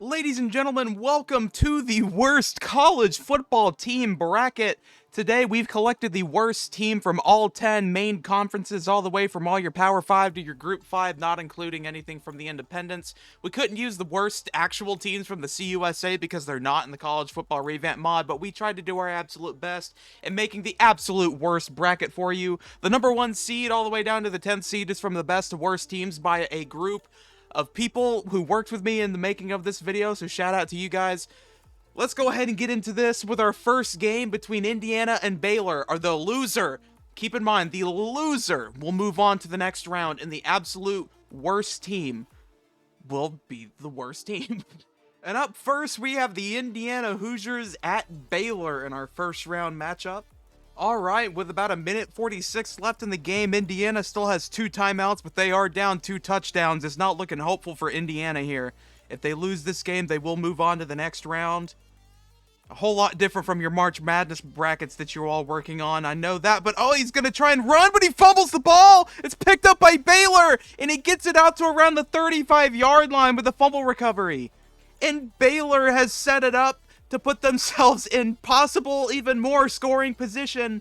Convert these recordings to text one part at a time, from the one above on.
Ladies and gentlemen, welcome to the worst college football team bracket. Today, we've collected the worst team from all 10 main conferences, all the way from all your Power 5 to your Group 5, not including anything from the independents. We couldn't use the worst actual teams from the CUSA because they're not in the college football revamp mod, but we tried to do our absolute best in making the absolute worst bracket for you. The number 1 seed all the way down to the 10th seed is from the best to worst teams by a group of people who worked with me in the making of this video, so shout out to you guys. Let's go ahead and get into this with our first game between Indiana and Baylor. The loser, keep in mind, the loser will move on to the next round, and the absolute worst team will be the worst team. And up first, we have the Indiana Hoosiers at Baylor in our first round matchup. Alright, with about a minute 46 left in the game, Indiana still has 2 timeouts, but they are down 2 touchdowns. It's not looking hopeful for Indiana here. If they lose this game, they will move on to the next round. A whole lot different from your March Madness brackets that you're all working on. I know that, but oh, he's going to try and run, but he fumbles the ball. It's picked up by Baylor, and he gets it out to around the 35-yard line with a fumble recovery. And Baylor has set it up to put themselves in possible even more scoring position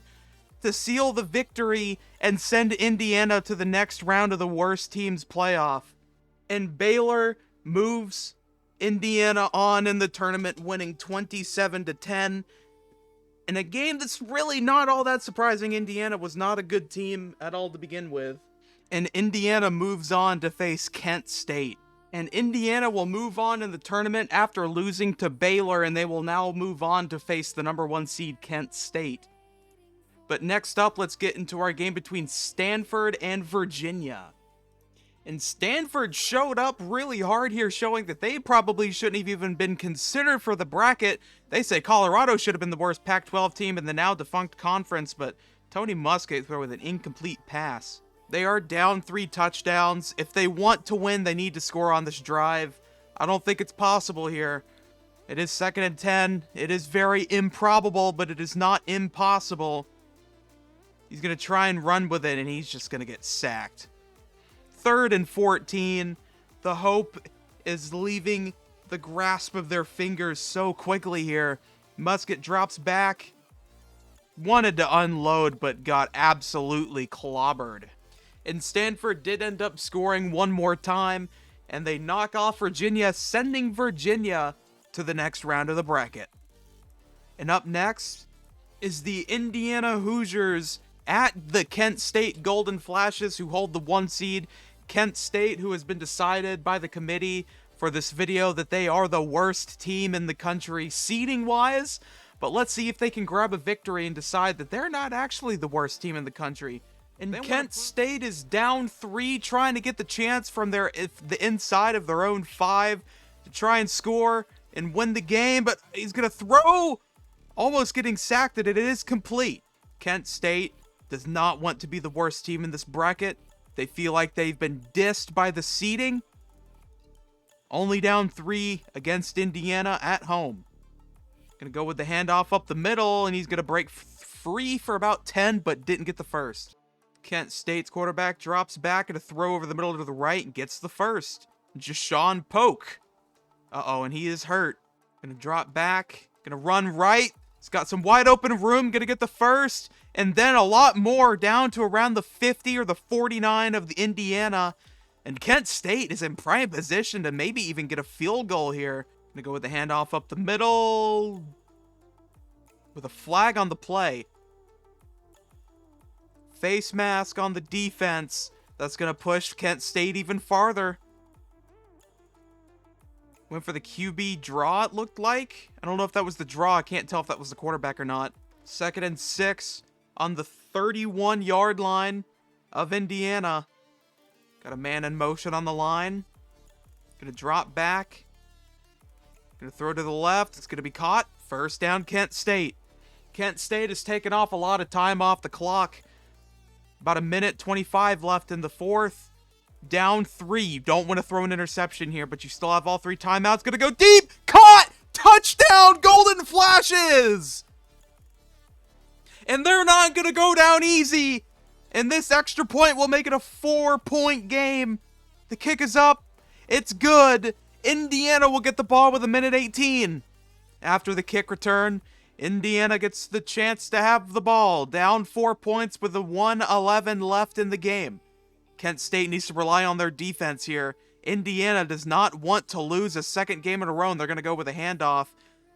to seal the victory and send Indiana to the next round of the worst teams playoff. And Baylor moves Indiana on in the tournament, winning 27-10. In a game that's really not all that surprising. Indiana was not a good team at all to begin with. And Indiana moves on to face Kent State. And Indiana will move on in the tournament after losing to Baylor, and they will now move on to face the number 1 seed Kent State. But next up, let's get into our game between Stanford and Virginia. And Stanford showed up really hard here, showing that they probably shouldn't have even been considered for the bracket. They say Colorado should have been the worst Pac-12 team in the now defunct conference, but Tony Muskett threw with an incomplete pass. They are down 3 touchdowns. If they want to win, they need to score on this drive. I don't think it's possible here. It is 2nd and 10. It is very improbable, but it is not impossible. He's going to try and run with it, and he's just going to get sacked. 3rd and 14. The hope is leaving the grasp of their fingers so quickly here. Muskett drops back. Wanted to unload, but got absolutely clobbered. And Stanford did end up scoring one more time, and they knock off Virginia, sending Virginia to the next round of the bracket. And up next is the Indiana Hoosiers at the Kent State Golden Flashes, who hold the 1 seed. Kent State, who has been decided by the committee for this video that they are the worst team in the country seeding-wise. But let's see if they can grab a victory and decide that they're not actually the worst team in the country. And Kent State is down 3, trying to get the chance from the inside of their own 5 to try and score and win the game. But he's going to throw, almost getting sacked, and it is complete. Kent State does not want to be the worst team in this bracket. They feel like they've been dissed by the seeding. Only down 3 against Indiana at home. Going to go with the handoff up the middle, and he's going to break free for about 10, but didn't get the first. Kent State's quarterback drops back and a throw over the middle to the right and gets the first. Jashawn Polk. Uh-oh, and he is hurt. Gonna drop back. Gonna run right. He's got some wide open room. Gonna get the first. And then a lot more down to around the 50 or the 49 of the Indiana. And Kent State is in prime position to maybe even get a field goal here. Gonna go with the handoff up the middle. With a flag on the play. Face mask on the defense. That's going to push Kent State even farther. Went for the QB draw, it looked like. I don't know if that was the draw. I can't tell if that was the quarterback or not. 2nd and 6 on the 31-yard line of Indiana. Got a man in motion on the line. Going to drop back. Going to throw to the left. It's going to be caught. First down, Kent State. Kent State has taken off a lot of time off the clock. About a minute 25 left in the 4th. Down 3. You don't want to throw an interception here, but you still have all 3 timeouts. Gonna go deep. Caught! Touchdown! Golden Flashes! And they're not gonna go down easy. And this extra point will make it a 4-point game. The kick is up. It's good. Indiana will get the ball with 1:18. After the kick return, Indiana gets the chance to have the ball, down 4 points with 1:11 left in the game. Kent State needs to rely on their defense here. Indiana does not want to lose a second game in a row, and they're going to go with a handoff.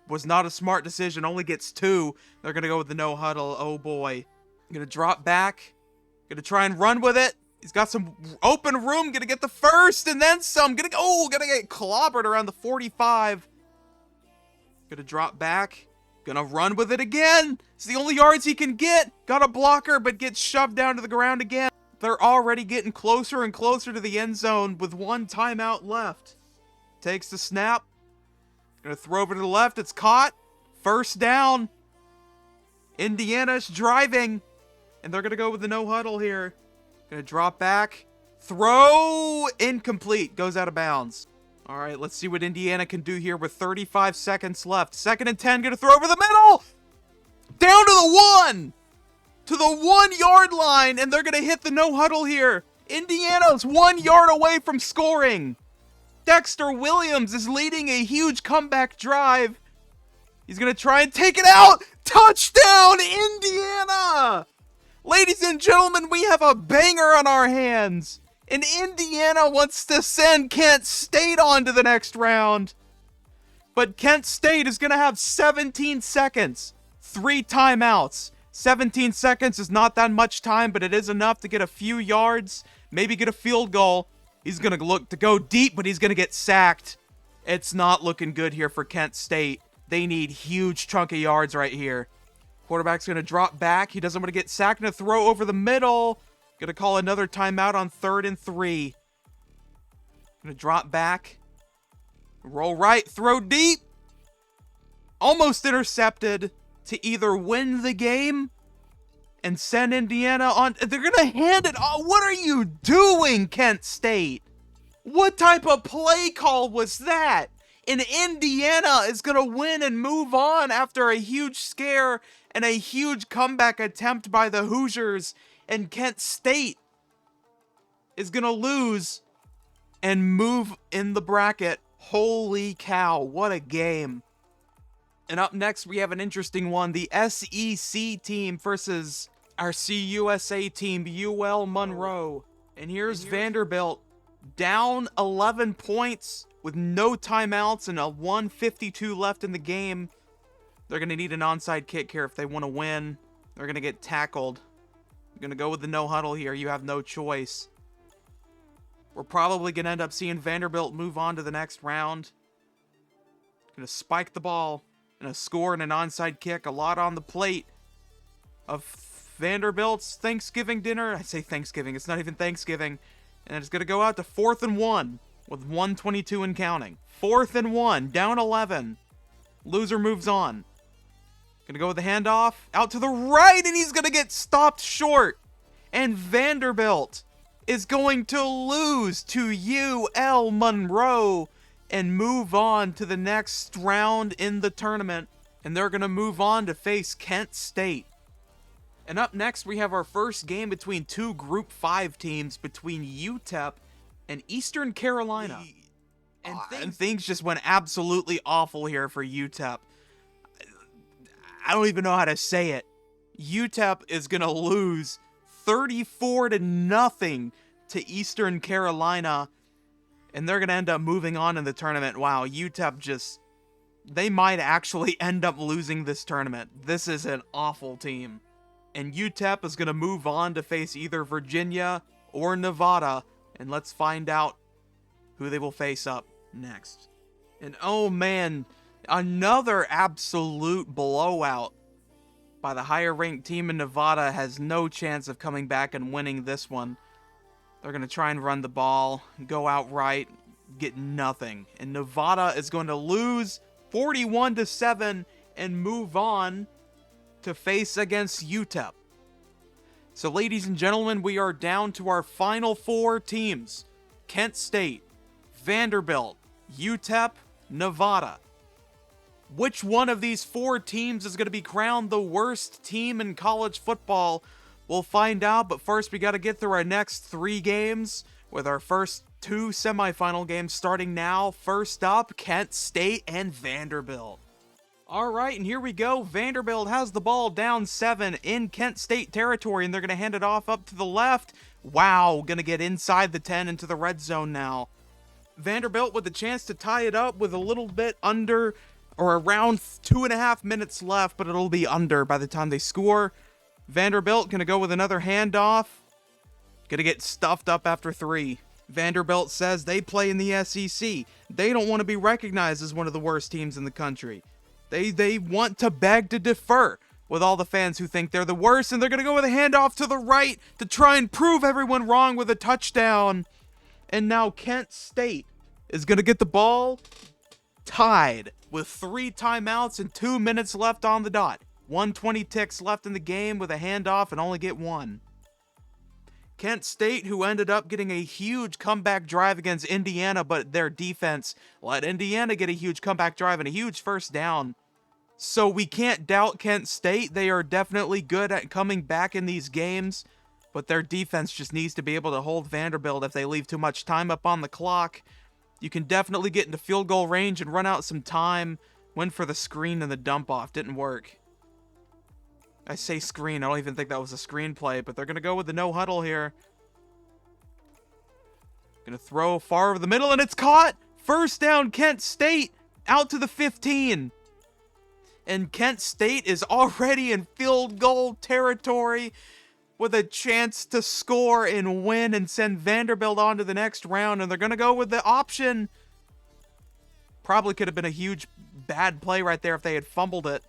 Was not a smart decision, only gets 2. They're going to go with the no huddle. Oh boy. Going to drop back. Going to try and run with it. He's got some open room, going to get the first and then some. Going to get clobbered around the 45. Going to drop back. Gonna run with it again. It's the only yards he can get. Got a blocker, but gets shoved down to the ground again. They're already getting closer and closer to the end zone with 1 timeout left. Takes the snap. Gonna throw over to the left. It's caught. First down. Indiana's driving. And they're gonna go with the no huddle here. Gonna drop back. Throw. Incomplete. Goes out of bounds. All right, let's see what Indiana can do here with 35 seconds left. 2nd and 10, gonna throw over the middle. Down to the 1. To the 1-yard line, and they're gonna hit the no huddle here. Indiana's 1 yard away from scoring. Dexter Williams is leading a huge comeback drive. He's gonna try and take it out. Touchdown, Indiana! Ladies and gentlemen, we have a banger on our hands. And Indiana wants to send Kent State on to the next round. But Kent State is going to have 17 seconds. 3 timeouts. 17 seconds is not that much time, but it is enough to get a few yards. Maybe get a field goal. He's going to look to go deep, but he's going to get sacked. It's not looking good here for Kent State. They need huge chunk of yards right here. Quarterback's going to drop back. He doesn't want to get sacked and throw over the middle. Gonna call another timeout on 3rd and 3. Gonna drop back. Roll right, throw deep. Almost intercepted to either win the game and send Indiana on. They're gonna hand it off. What are you doing, Kent State? What type of play call was that? And Indiana is gonna win and move on after a huge scare and a huge comeback attempt by the Hoosiers. And Kent State is going to lose and move in the bracket. Holy cow, what a game. And up next, we have an interesting one. The SEC team versus our CUSA team, UL Monroe. And here's Vanderbilt, down 11 points with no timeouts and a 1:52 left in the game. They're going to need an onside kick here if they want to win. They're going to get tackled. Going to go with the no huddle here. You have no choice. We're probably going to end up seeing Vanderbilt move on to the next round. Going to spike the ball and a score and an onside kick. A lot on the plate of Vanderbilt's Thanksgiving dinner. I say Thanksgiving. It's not even Thanksgiving. And it's going to go out to 4th and 1 with 1:22 and counting. 4th and 1, down 11. Loser moves on. Gonna go with the handoff out to the right, and he's gonna get stopped short. And Vanderbilt is going to lose to UL Monroe and move on to the next round in the tournament. And they're gonna move on to face Kent State. And up next, we have our first game between 2 Group 5 teams between UTEP and Eastern Carolina. And things just went absolutely awful here for UTEP. I don't even know how to say it. UTEP is going to lose 34-0 to Eastern Carolina. And they're going to end up moving on in the tournament. Wow, UTEP they might actually end up losing this tournament. This is an awful team. And UTEP is going to move on to face either Virginia or Nevada. And let's find out who they will face up next. And oh man, another absolute blowout by the higher ranked team in Nevada has no chance of coming back and winning this one. They're going to try and run the ball, go outright, get nothing. And Nevada is going to lose 41-7 and move on to face against UTEP. So ladies and gentlemen, we are down to our final 4 teams. Kent State, Vanderbilt, UTEP, Nevada. Which one of these 4 teams is going to be crowned the worst team in college football? We'll find out, but first we got to get through our next 3 games with our first two semifinal games starting now. First up, Kent State and Vanderbilt. All right, and here we go. Vanderbilt has the ball down 7 in Kent State territory, and they're going to hand it off up to the left. Wow, going to get inside the 10 into the red zone now. Vanderbilt with a chance to tie it up with a little bit under or around 2.5 minutes left, but it'll be under by the time they score. Vanderbilt going to go with another handoff. Going to get stuffed up after 3. Vanderbilt says they play in the SEC. They don't want to be recognized as one of the worst teams in the country. They want to beg to differ with all the fans who think they're the worst, and they're going to go with a handoff to the right to try and prove everyone wrong with a touchdown. And now Kent State is going to get the ball tied with 3 timeouts and 2 minutes left on the dot. 120 ticks left in the game with a handoff and only get 1. Kent State, who ended up getting a huge comeback drive against Indiana, but their defense let Indiana get a huge comeback drive and a huge first down. So we can't doubt Kent State. They are definitely good at coming back in these games, but their defense just needs to be able to hold Vanderbilt if they leave too much time up on the clock. You can definitely get into field goal range and run out some time. Went for the screen and the dump off. Didn't work. I say screen. I don't even think that was a screenplay, but they're going to go with the no huddle here. Going to throw far over the middle, and it's caught. First down, Kent State, out to the 15. And Kent State is already in field goal territory with a chance to score and win and send Vanderbilt on to the next round. And they're going to go with the option. Probably could have been a huge bad play right there if they had fumbled it.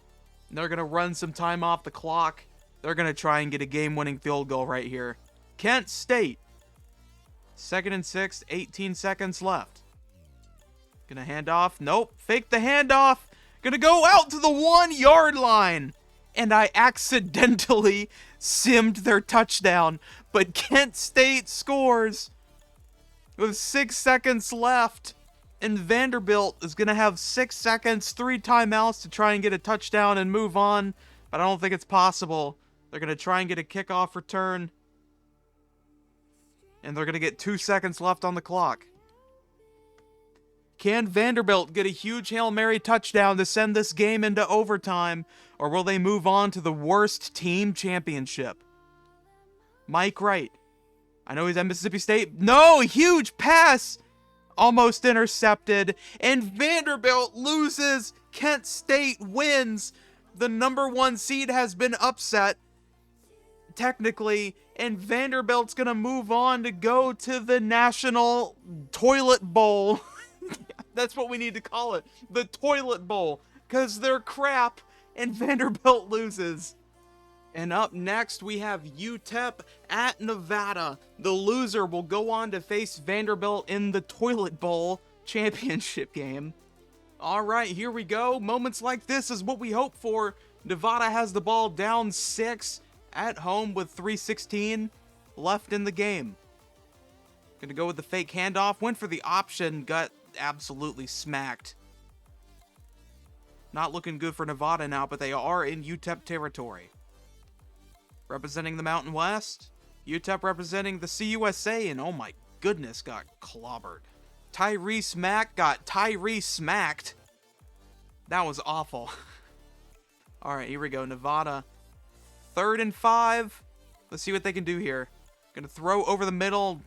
And they're going to run some time off the clock. They're going to try and get a game-winning field goal right here. Kent State. 2nd and 6, 18 seconds left. Gonna hand off. Nope. Fake the handoff. Gonna go out to the 1-yard line. And I accidentally simmed their touchdown. But Kent State scores with 6 seconds left. And Vanderbilt is gonna have 6 seconds, 3 timeouts to try and get a touchdown and move on. But I don't think it's possible. They're gonna try and get a kickoff return. And they're going to get 2 seconds left on the clock. Can Vanderbilt get a huge Hail Mary touchdown to send this game into overtime? Or will they move on to the worst team championship? Mike Wright. I know he's at Mississippi State. No! Huge pass! Almost intercepted. And Vanderbilt loses. Kent State wins. The number 1 seed has been upset. Technically, and Vanderbilt's gonna move on to go to the National Toilet Bowl. That's what we need to call it. The Toilet Bowl. Because they're crap, and Vanderbilt loses. And up next, we have UTEP at Nevada. The loser will go on to face Vanderbilt in the Toilet Bowl championship game. Alright, here we go. Moments like this is what we hope for. Nevada has the ball down 6. At home with 3:16 left in the game. Gonna go with the fake handoff. Went for the option. Got absolutely smacked. Not looking good for Nevada now, but they are in UTEP territory. Representing the Mountain West. UTEP representing the CUSA. And oh my goodness, got clobbered. Tyrese Mack got Tyrese smacked. That was awful. Alright, here we go. Nevada. 3rd and 5. Let's see what they can do here. Gonna throw over the middle.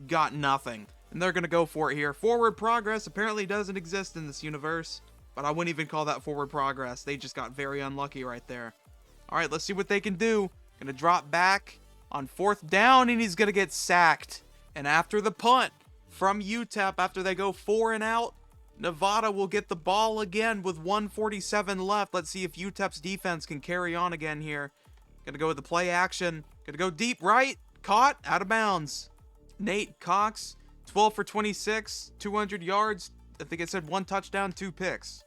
Got nothing. And they're gonna go for it here. Forward progress apparently doesn't exist in this universe. But I wouldn't even call that forward progress. They just got very unlucky right there. Alright, let's see what they can do. Gonna drop back on 4th down, and he's gonna get sacked. And after the punt from UTEP, after they go 4 and out, Nevada will get the ball again with 1:47 left. Let's see if UTEP's defense can carry on again here. Gonna go with the play action. Gonna go deep right. Caught. Out of bounds. Nate Cox, 12 for 26, 200 yards. I think it said 1 touchdown, 2 picks.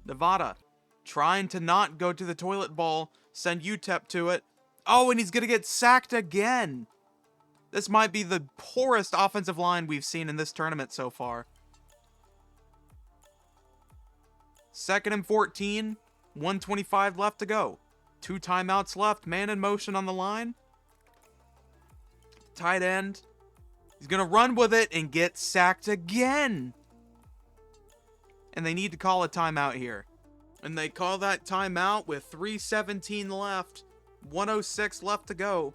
Nevada trying to not go to the toilet bowl. Send UTEP to it. Oh, and he's gonna get sacked again. This might be the poorest offensive line we've seen in this tournament so far. 2nd and 14. 1:25 left to go. 2 timeouts left. Man in motion on the line. Tight end. He's going to run with it and get sacked again. And they need to call a timeout here. And they call that timeout with 3:17 left. 1:06 left to go.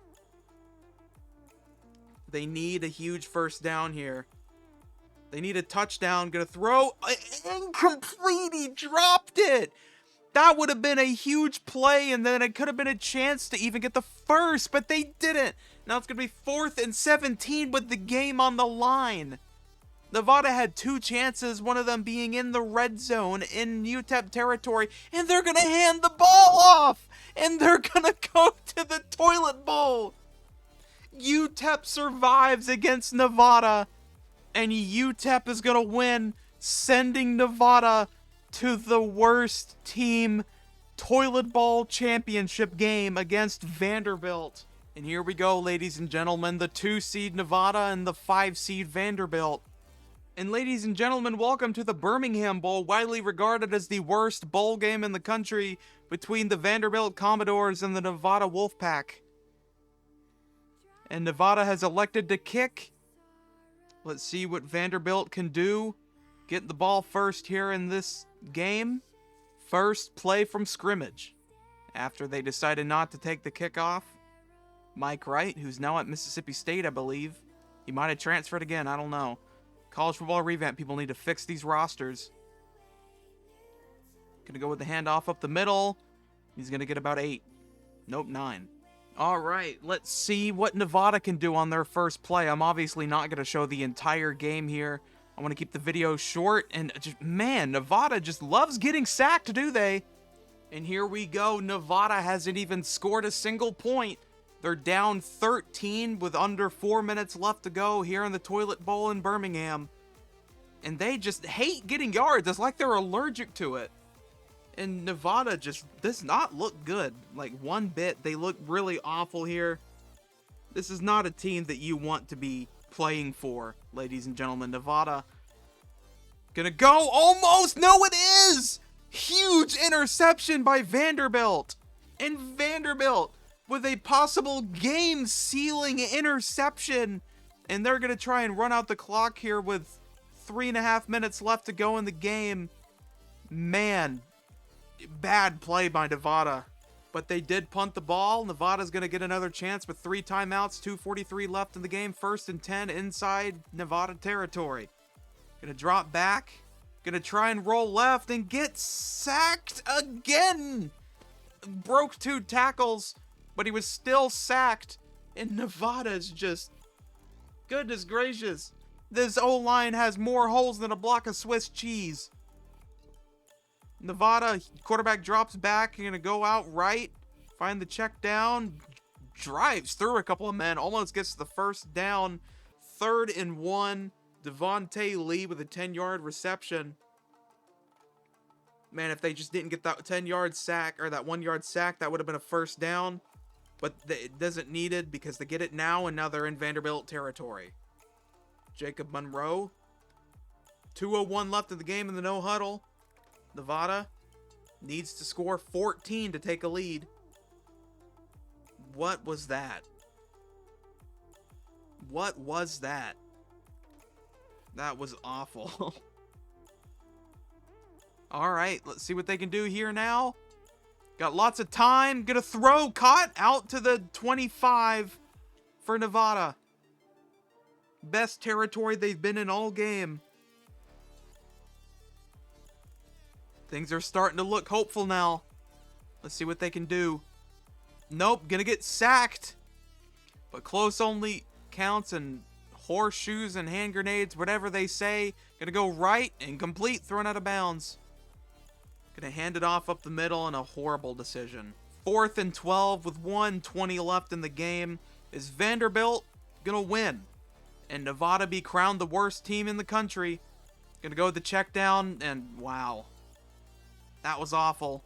They need a huge first down here. They need a touchdown. Gonna throw. Incomplete. He dropped it. That would have been a huge play, and then it could have been a chance to even get the first, but they didn't. Now it's gonna be 4th and 17 with the game on the line. Nevada had 2 chances, one of them being in the red zone in UTEP territory, and they're gonna hand the ball off, and they're gonna go to the toilet bowl. UTEP survives against Nevada, and UTEP is gonna win, sending Nevada to the worst team toilet bowl championship game against Vanderbilt. And here we go, ladies and gentlemen, the 2-seed Nevada and the 5-seed Vanderbilt. And ladies and gentlemen, welcome to the Birmingham Bowl, widely regarded as the worst bowl game in the country between the Vanderbilt Commodores and the Nevada Wolfpack. And Nevada has elected to kick. Let's see what Vanderbilt can do. Get the ball first here in this game. First play from scrimmage. After they decided not to take the kickoff. Mike Wright, who's now at Mississippi State, I believe. He might have transferred again, I don't know. College football revamp, people need to fix these rosters. Gonna go with the handoff up the middle. He's gonna get about 8. Nope, 9. Alright, let's see what Nevada can do on their first play. I'm obviously not gonna show the entire game here. I want to keep the video short, and just, man, Nevada just loves getting sacked, do they? And here we go. Nevada hasn't even scored a single point. They're down 13 with under 4 minutes left to go here in the Toilet Bowl in Birmingham. And they just hate getting yards. It's like they're allergic to it. And Nevada just does not look good. Like, one bit. They look really awful here. This is not a team that you want to be playing for, ladies and gentlemen. Nevada gonna go almost. No, it is. Huge interception by Vanderbilt. And Vanderbilt with a possible game-sealing interception. And they're gonna try and run out the clock here with 3.5 minutes left to go in the game. Man, bad play by Nevada. But they did punt the ball. Nevada's going to get another chance with 3 timeouts, 2:43 left in the game. 1st and 10 inside Nevada territory. Going to drop back. Going to try and roll left and get sacked again. Broke 2 tackles, but he was still sacked. And Nevada's just, goodness gracious. This O-line has more holes than a block of Swiss cheese. Nevada, quarterback drops back, going to go out right, find the check down, drives through a couple of men, almost gets the first down. 3rd and 1, Devontae Lee with a 10-yard reception. Man, if they just didn't get that 10-yard sack, or that 1-yard sack, that would have been a first down. But it doesn't need it because they get it now, and now they're in Vanderbilt territory. Jacob Monroe. 2:01 left of the game in the no huddle. Nevada needs to score 14 to take a lead. What was that? What was that? That was awful. Alright, let's see what they can do here now. Got lots of time. Gonna throw. Caught out to the 25 for Nevada. Best territory they've been in all game. Things are starting to look hopeful now. Let's see what they can do. Nope, gonna get sacked. But close only counts, and horseshoes and hand grenades, whatever they say. Gonna go right and complete, thrown out of bounds. Gonna hand it off up the middle, and a horrible decision. 4th and 12 with 1:20 left in the game. Is Vanderbilt gonna win? And Nevada be crowned the worst team in the country? Gonna go with the check down, and wow. That was awful.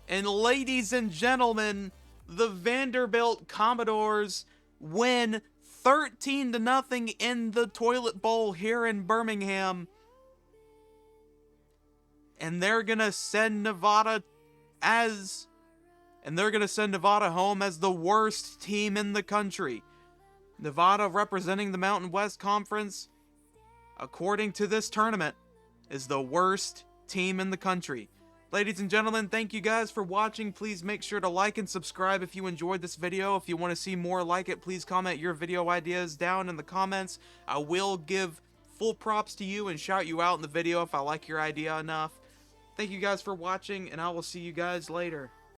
And ladies and gentlemen, the Vanderbilt Commodores win 13-0 in the Toilet Bowl here in Birmingham. And they're going to send Nevada home as the worst team in the country. Nevada, representing the Mountain West Conference, according to this tournament, is the worst team in the country. Ladies and gentlemen, thank you guys for watching. Please make sure to like and subscribe if you enjoyed this video. If you want to see more like it, please comment your video ideas down in the comments. I will give full props to you and shout you out in the video if I like your idea enough. Thank you guys for watching, and I will see you guys later.